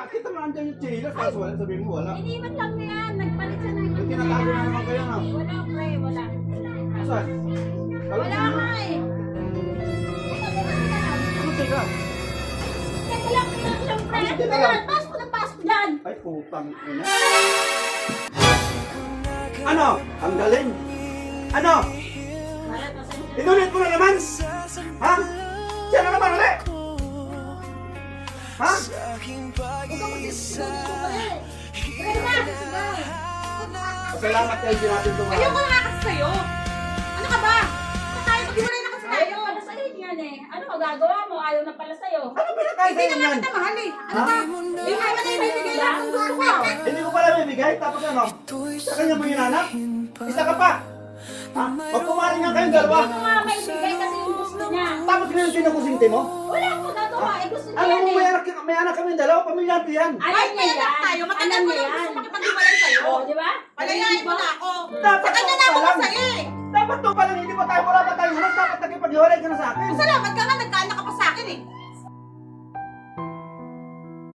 Kita mo andyan yung chilas, tapos wala sabihin mo wala. Iniwan lang niya yan. Nagpalit siya ng... Yung tinatago na naman kayo na. Wala, pre. Wala. Saan? Wala nga eh. Ano teka? Teka lang, siyempre. Ano, teka Ano lang? yan? Pasok ng pasok dyan. Ay, putang ina. Ano? Ang galing. Ano? Inulit mo na naman? Ha? Siya na naman ulit? Ha? Pre na. Salamat kayo sinatin ito. Ayoko na nga kasi sa'yo. Ano ka ba? Tayo, mag-iwalay na kasi tayo. Ayaw pala sa'yo yan eh. Ano magagawa mo? Ayaw na pala sa'yo. Ano pinakain Hindi sa'yo na nga yan? kita mahal eh. Ano Ha? ba? Hindi ka na yung bibigay lang kung gusto ko. Hindi ko pala bibigay, tapos ano? Sa kanya mo hinanap? Isa ka pa? Ha? Pag kumain nga kayong dalawa, Ano nga may bigay kasi yung gusto niya. tapos ngayon sinakusinti mo? Wala akong magagawa. Eh gusto niya Alam yan mo, eh. may anak kami dalawa, pamilya natin yan. Alam Ay, niya may anak yan. tayo. Matagal Alam ko niya na yan. gusto makipag-iwalay sa'yo. Oo, di ba? Palayain mo na ako. Dapat Sa kanya to na ako pa lang. masaya eh. Dapat to pa lang, hindi pa tayo, wala pa tayo. Dapat nakipag-iwalay ka na sa akin. Salamat